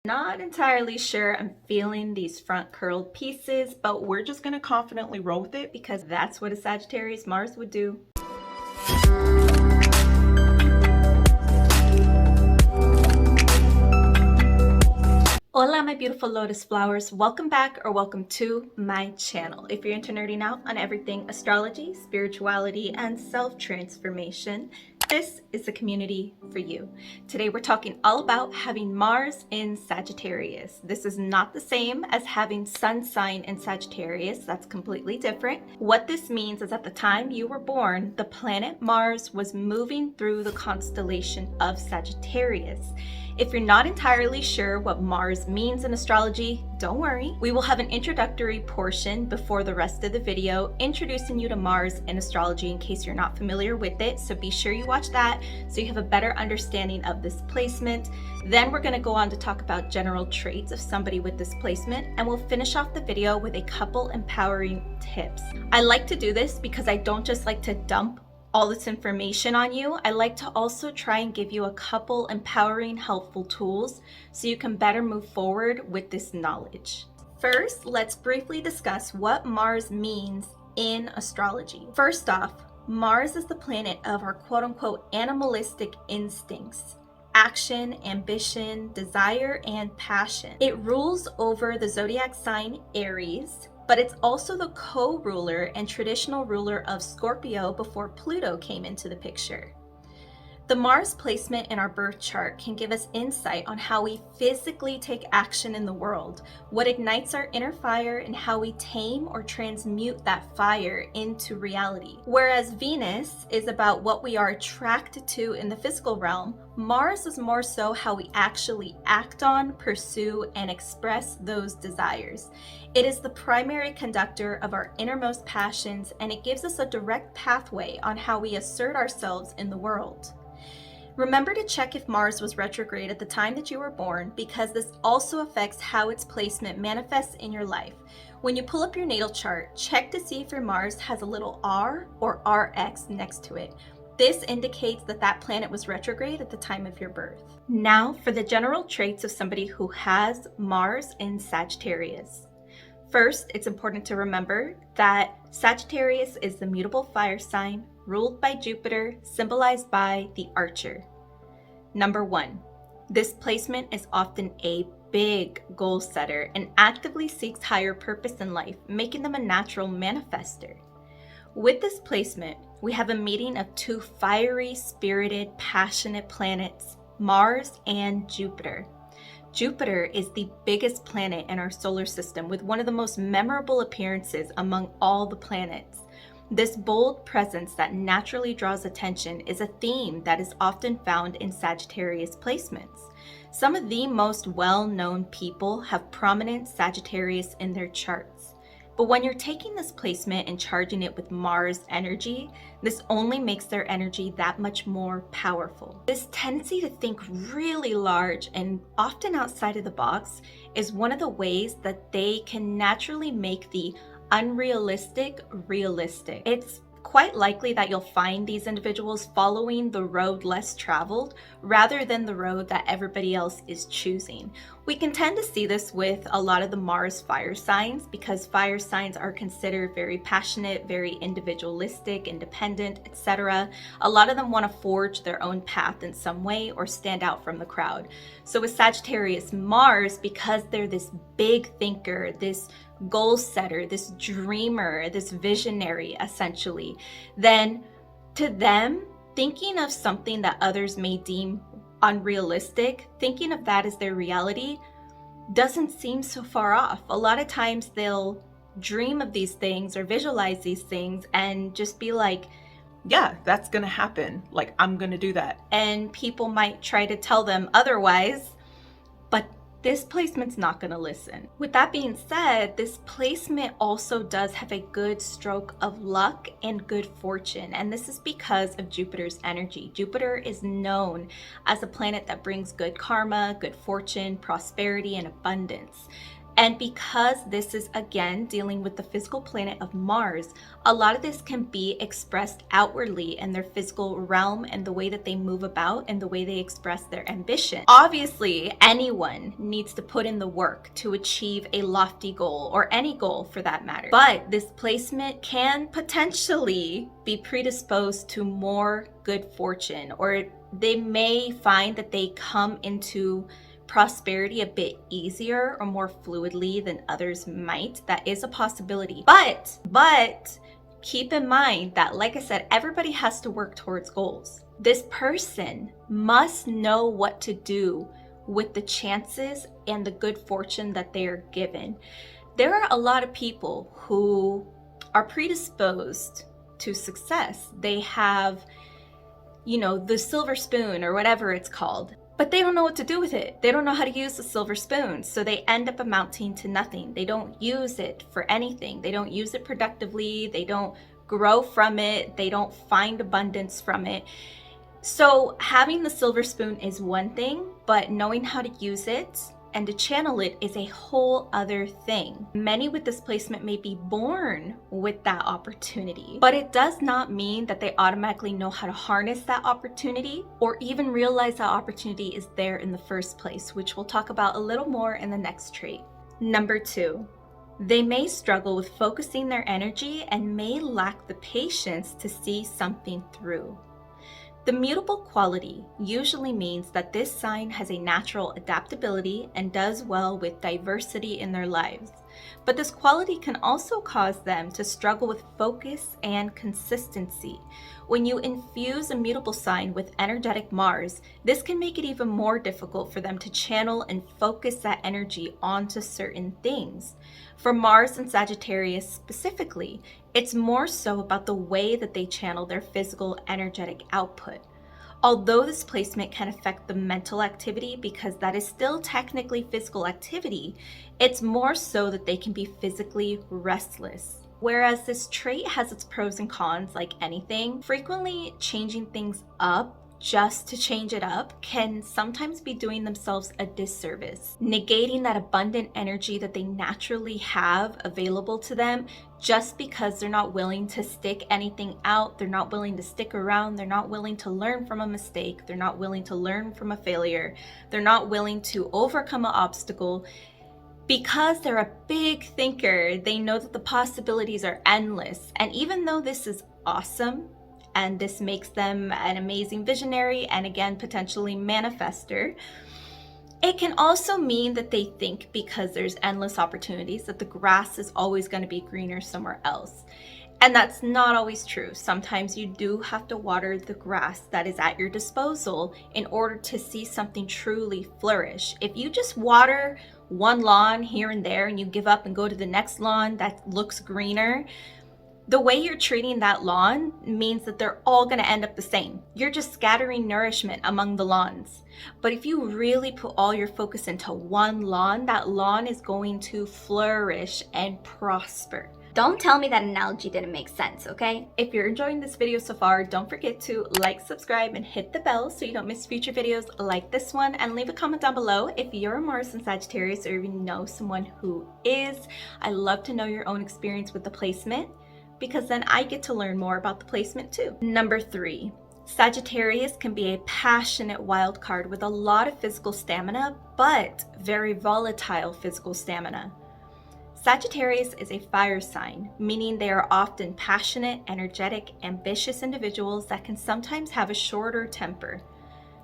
Not entirely sure I'm feeling these front curled pieces, but we're just gonna confidently roll with it because that's what a Sagittarius Mars would do. Hola, my beautiful lotus flowers. Welcome back or welcome to my channel. If you're into nerding out on everything astrology, spirituality, and self-transformation, this is the community for you. Today we're talking all about having Mars in Sagittarius. This is not the same as having sun sign in Sagittarius. That's completely different. What this means is at the time you were born, the planet Mars was moving through the constellation of Sagittarius. If you're not entirely sure what Mars means in astrology, don't worry. We will have an introductory portion before the rest of the video introducing you to Mars in astrology in case you're not familiar with it. So be sure you watch that so you have a better understanding of this placement. Then we're going to go on to talk about general traits of somebody with this placement, and we'll finish off the video with a couple empowering tips. I like to do this because I don't just like to dump all this information on you. I like to also try and give you a couple empowering, helpful tools so you can better move forward with this knowledge. First, let's briefly discuss what Mars means in astrology. First off, Mars is the planet of our quote-unquote animalistic instincts, action, ambition, desire, and passion. It rules over the zodiac sign Aries, but it's also the co-ruler and traditional ruler of Scorpio before Pluto came into the picture. The Mars placement in our birth chart can give us insight on how we physically take action in the world, what ignites our inner fire, and how we tame or transmute that fire into reality. Whereas Venus is about what we are attracted to in the physical realm, Mars is more so how we actually act on, pursue, and express those desires. It is the primary conductor of our innermost passions, and it gives us a direct pathway on how we assert ourselves in the world. Remember to check if Mars was retrograde at the time that you were born, because this also affects how its placement manifests in your life. When you pull up your natal chart, check to see if your Mars has a little R or RX next to it. This indicates that that planet was retrograde at the time of your birth. Now for the general traits of somebody who has Mars in Sagittarius. First, it's important to remember that Sagittarius is the mutable fire sign ruled by Jupiter, symbolized by the archer. Number one, this placement is often a big goal setter and actively seeks higher purpose in life, making them a natural manifester. With this placement, we have a meeting of two fiery, spirited, passionate planets, Mars and Jupiter. Jupiter is the biggest planet in our solar system with one of the most memorable appearances among all the planets. This bold presence that naturally draws attention is a theme that is often found in Sagittarius placements. Some of the most well-known people have prominent Sagittarius in their charts. But when you're taking this placement and charging it with Mars energy, this only makes their energy that much more powerful. This tendency to think really large and often outside of the box is one of the ways that they can naturally make the unrealistic realistic. It's quite likely that you'll find these individuals following the road less traveled rather than the road that everybody else is choosing. We can tend to see this with a lot of the Mars fire signs because fire signs are considered very passionate, very individualistic, independent, etc. A lot of them want to forge their own path in some way or stand out from the crowd. So with Sagittarius Mars, because they're this big thinker, this goal setter, this dreamer, this visionary essentially, then to them, thinking of something that others may deem unrealistic, thinking of that as their reality doesn't seem so far off. A lot of times they'll dream of these things or visualize these things and just be like, yeah, that's gonna happen. Like, I'm gonna do that. And people might try to tell them otherwise, but this placement's not going to listen. With that being said, this placement also does have a good stroke of luck and good fortune, and this is because of Jupiter's energy. Jupiter is known as a planet that brings good karma, good fortune, prosperity, and abundance. And because this is, again, dealing with the physical planet of Mars, a lot of this can be expressed outwardly in their physical realm and the way that they move about and the way they express their ambition. Obviously, anyone needs to put in the work to achieve a lofty goal, or any goal for that matter. But this placement can potentially be predisposed to more good fortune, or they may find that they come into prosperity a bit easier or more fluidly than others might. That is a possibility. But keep in mind that, like I said, everybody has to work towards goals. This person must know what to do with the chances and the good fortune that they are given. There are a lot of people who are predisposed to success. They have, the silver spoon or whatever it's called, but they don't know what to do with it. They don't know how to use the silver spoon, so they end up amounting to nothing. They don't use it for anything. They don't use it productively. They don't grow from it. They don't find abundance from it. So having the silver spoon is one thing, but knowing how to use it and to channel it is a whole other thing. Many with this placement may be born with that opportunity, but it does not mean that they automatically know how to harness that opportunity or even realize that opportunity is there in the first place, which we'll talk about a little more in the next trait. Number 2, they may struggle with focusing their energy and may lack the patience to see something through. The mutable quality usually means that this sign has a natural adaptability and does well with diversity in their lives. But this quality can also cause them to struggle with focus and consistency. When you infuse a mutable sign with energetic Mars, this can make it even more difficult for them to channel and focus that energy onto certain things. For Mars and Sagittarius specifically, it's more so about the way that they channel their physical energetic output. Although this placement can affect the mental activity because that is still technically physical activity, it's more so that they can be physically restless. Whereas this trait has its pros and cons like anything, frequently changing things up just to change it up can sometimes be doing themselves a disservice, negating that abundant energy that they naturally have available to them just because they're not willing to stick anything out, they're not willing to stick around, they're not willing to learn from a mistake, they're not willing to learn from a failure, they're not willing to overcome an obstacle. Because they're a big thinker, they know that the possibilities are endless. And even though this is awesome, and this makes them an amazing visionary and, again, potentially manifester, it can also mean that they think because there's endless opportunities that the grass is always going to be greener somewhere else. And that's not always true. Sometimes you do have to water the grass that is at your disposal in order to see something truly flourish. If you just water one lawn here and there and you give up and go to the next lawn that looks greener, the way you're treating that lawn means that they're all going to end up the same. You're just scattering nourishment among the lawns. But if you really put all your focus into one lawn, that lawn is going to flourish and prosper. Don't tell me that analogy didn't make sense, okay? If you're enjoying this video so far, don't forget to like, subscribe, and hit the bell so you don't miss future videos like this one. And leave a comment down below if you're a Mars and Sagittarius or even know someone who is. I love to know your own experience with the placement, because then I get to learn more about the placement too. Number 3, Sagittarius can be a passionate wild card with a lot of physical stamina, but very volatile physical stamina. Sagittarius is a fire sign, meaning they are often passionate, energetic, ambitious individuals that can sometimes have a shorter temper.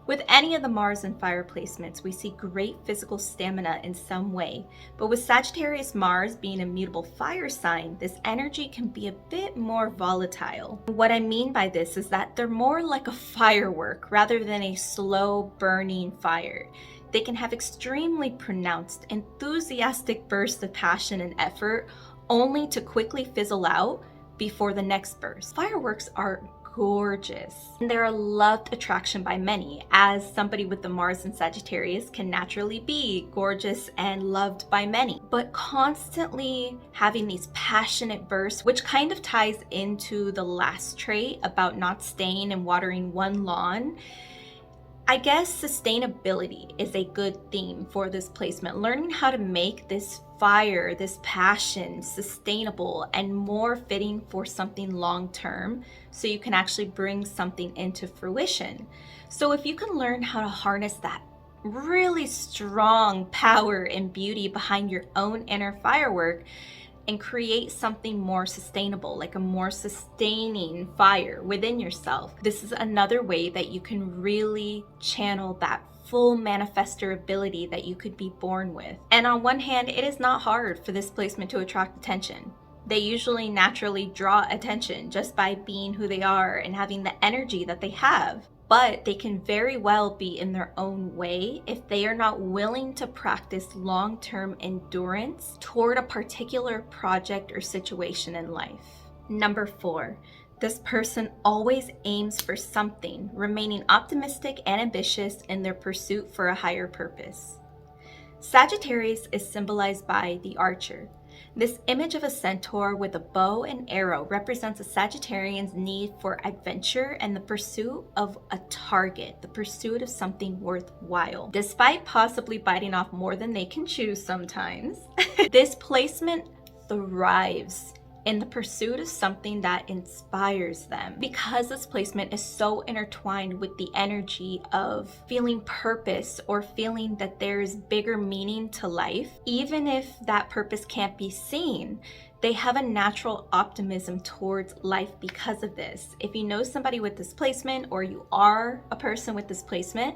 With any of the Mars and fire placements, we see great physical stamina in some way, but with Sagittarius Mars being a mutable fire sign, this energy can be a bit more volatile. What I mean by this is that they're more like a firework rather than a slow burning fire. They can have extremely pronounced, enthusiastic bursts of passion and effort, only to quickly fizzle out before the next burst. Fireworks are gorgeous, and they're a loved attraction by many, as somebody with the Mars and Sagittarius can naturally be gorgeous and loved by many. But constantly having these passionate bursts, which kind of ties into the last trait about not staying and watering one lawn, I guess sustainability is a good theme for this placement. Learning how to make this fire, this passion sustainable and more fitting for something long term so you can actually bring something into fruition. So if you can learn how to harness that really strong power and beauty behind your own inner firework and create something more sustainable, like a more sustaining fire within yourself. This is another way that you can really channel that full manifestor ability that you could be born with. And on one hand, it is not hard for this placement to attract attention. They usually naturally draw attention just by being who they are and having the energy that they have. But they can very well be in their own way if they are not willing to practice long-term endurance toward a particular project or situation in life. Number 4, this person always aims for something, remaining optimistic and ambitious in their pursuit for a higher purpose. Sagittarius is symbolized by the archer. This image of a centaur with a bow and arrow represents a Sagittarian's need for adventure and the pursuit of a target, the pursuit of something worthwhile. Despite possibly biting off more than they can chew sometimes, this placement thrives in the pursuit of something that inspires them. Because this placement is so intertwined with the energy of feeling purpose or feeling that there is bigger meaning to life, even if that purpose can't be seen, they have a natural optimism towards life because of this. If you know somebody with this placement or you are a person with this placement,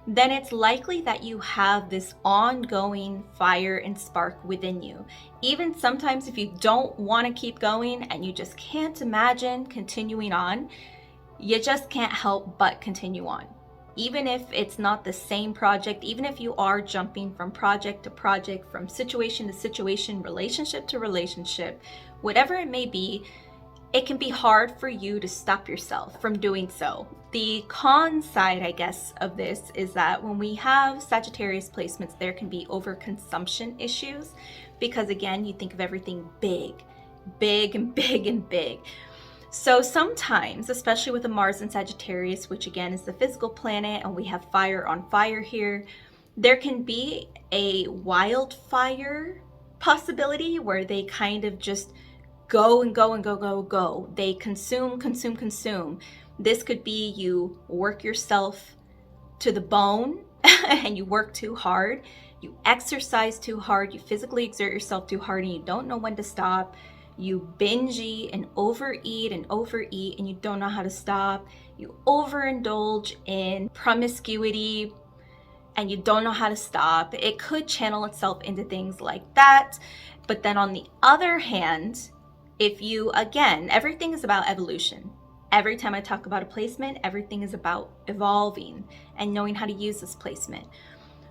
then it's likely that you have this ongoing fire and spark within you. Even sometimes if you don't want to keep going and you just can't imagine continuing on, you just can't help but continue on. Even if it's not the same project, even if you are jumping from project to project, from situation to situation, relationship to relationship, whatever it may be, it can be hard for you to stop yourself from doing so. The con side, I guess, of this is that when we have Sagittarius placements, there can be overconsumption issues because, again, you think of everything big, big and big and big. So sometimes, especially with the Mars in Sagittarius, which again is the physical planet, and we have fire on fire here, there can be a wildfire possibility where they kind of just go and go and go, go, go. They consume, consume, consume. This could be you work yourself to the bone and you work too hard. You exercise too hard. You physically exert yourself too hard and you don't know when to stop. You binge eat and overeat and you don't know how to stop. You overindulge in promiscuity and you don't know how to stop. It could channel itself into things like that. But then on the other hand, if you, again, everything is about evolution. Every time I talk about a placement, everything is about evolving and knowing how to use this placement.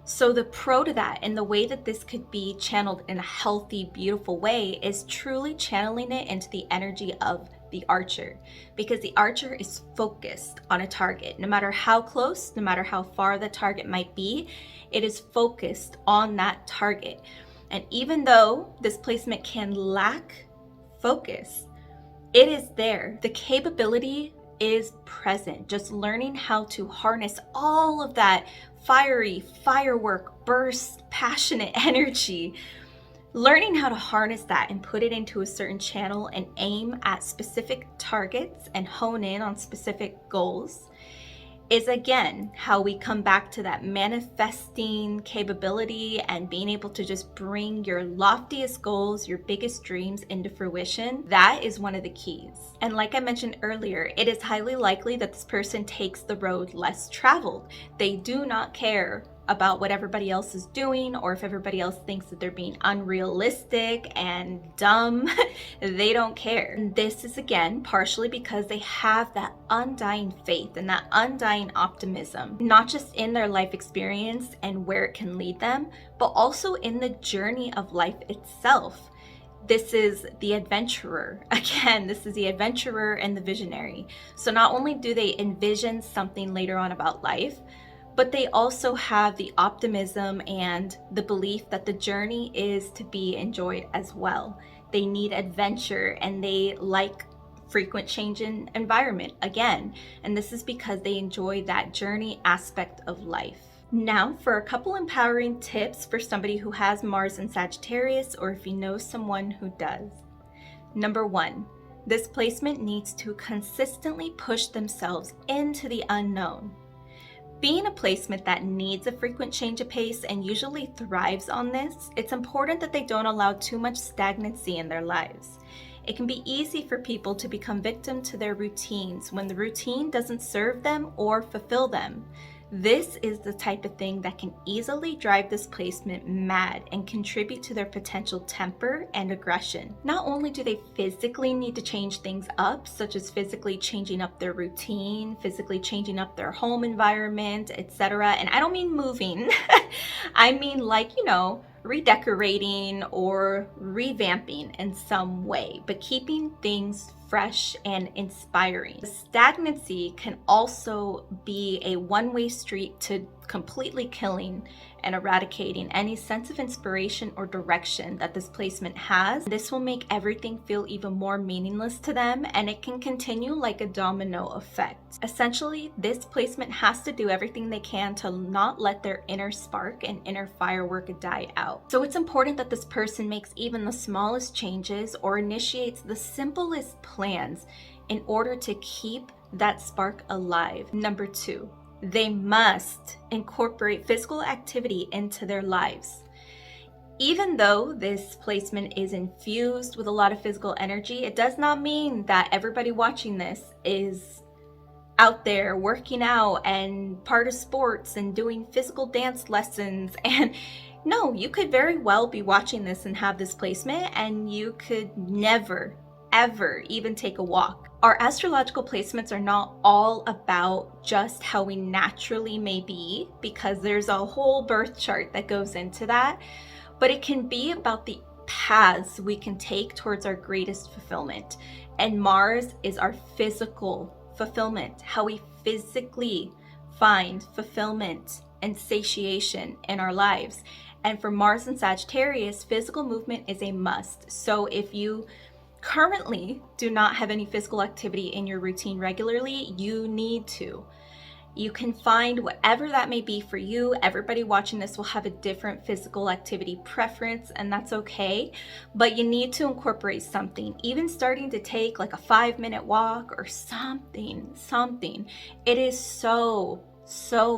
So the pro to that and the way that this could be channeled in a healthy, beautiful way is truly channeling it into the energy of the archer, because the archer is focused on a target. No matter how close, no matter how far the target might be, it is focused on that target. And even though this placement can lack focus, it is there. The capability is present. Just learning how to harness all of that fiery, firework, burst, passionate energy, learning how to harness that and put it into a certain channel and aim at specific targets and hone in on specific goals is, again, how we come back to that manifesting capability and being able to just bring your loftiest goals, your biggest dreams into fruition. That is one of the keys. And like I mentioned earlier, it is highly likely that this person takes the road less traveled. They do not care about what everybody else is doing, or if everybody else thinks that they're being unrealistic and dumb. They don't care. And this is, again, partially because they have that undying faith and that undying optimism, not just in their life experience and where it can lead them, but also in the journey of life itself. This is the adventurer. Again, this is the adventurer and the visionary. So not only do they envision something later on about life, but they also have the optimism and the belief that the journey is to be enjoyed as well. They need adventure and they like frequent change in environment again, and this is because they enjoy that journey aspect of life. Now for a couple empowering tips for somebody who has Mars in Sagittarius, or if you know someone who does. Number 1, this placement needs to consistently push themselves into the unknown. Being a placement that needs a frequent change of pace and usually thrives on this, it's important that they don't allow too much stagnancy in their lives. It can be easy for people to become victim to their routines when the routine doesn't serve them or fulfill them. This is the type of thing that can easily drive this placement mad and contribute to their potential temper and aggression. Not only do they physically need to change things up, such as physically changing up their routine, physically changing up their home environment, etc. And I don't mean moving. I mean like, redecorating or revamping in some way, but keeping things fresh and inspiring. Stagnancy can also be a one-way street to completely killing and eradicating any sense of inspiration or direction that this placement has. This will make everything feel even more meaningless to them, and it can continue like a domino effect. Essentially, this placement has to do everything they can to not let their inner spark and inner firework die out. So it's important that this person makes even the smallest changes or initiates the simplest plans in order to keep that spark alive. Number 2, they must incorporate physical activity into their lives. Even though this placement is infused with a lot of physical energy, it does not mean that everybody watching this is out there working out and part of sports and doing physical dance lessons. And no, you could very well be watching this and have this placement and you could never, ever even take a walk. Our astrological placements are not all about just how we naturally may be, because there's a whole birth chart that goes into that, but it can be about the paths we can take towards our greatest fulfillment. And Mars is our physical fulfillment, how we physically find fulfillment and satiation in our lives. And for Mars and Sagittarius, physical movement is a must. So if you currently do not have any physical activity in your routine regularly, you need to. You can find whatever that may be for you. Everybody watching this will have a different physical activity preference, and that's okay. But you need to incorporate something, even starting to take like a 5-minute walk or something. It is so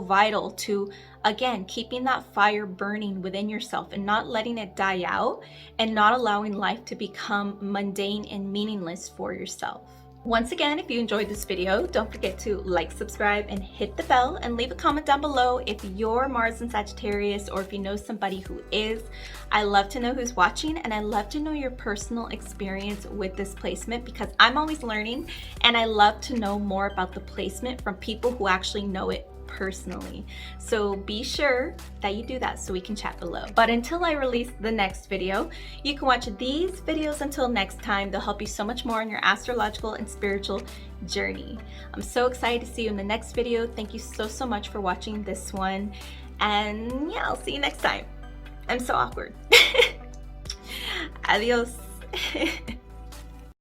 vital to, again, keeping that fire burning within yourself and not letting it die out and not allowing life to become mundane and meaningless for yourself. Once again, if you enjoyed this video, don't forget to like, subscribe, and hit the bell, and leave a comment down below if you're Mars in Sagittarius or if you know somebody who is. I love to know who's watching, and I love to know your personal experience with this placement, because I'm always learning and I love to know more about the placement from people who actually know it personally. So be sure that you do that so we can chat below. But until I release the next video, you can watch these videos until next time. They'll help you so much more on your astrological and spiritual journey. I'm so excited to see you in the next video. Thank you so much for watching this one. And yeah, I'll see you next time. I'm so awkward. Adios.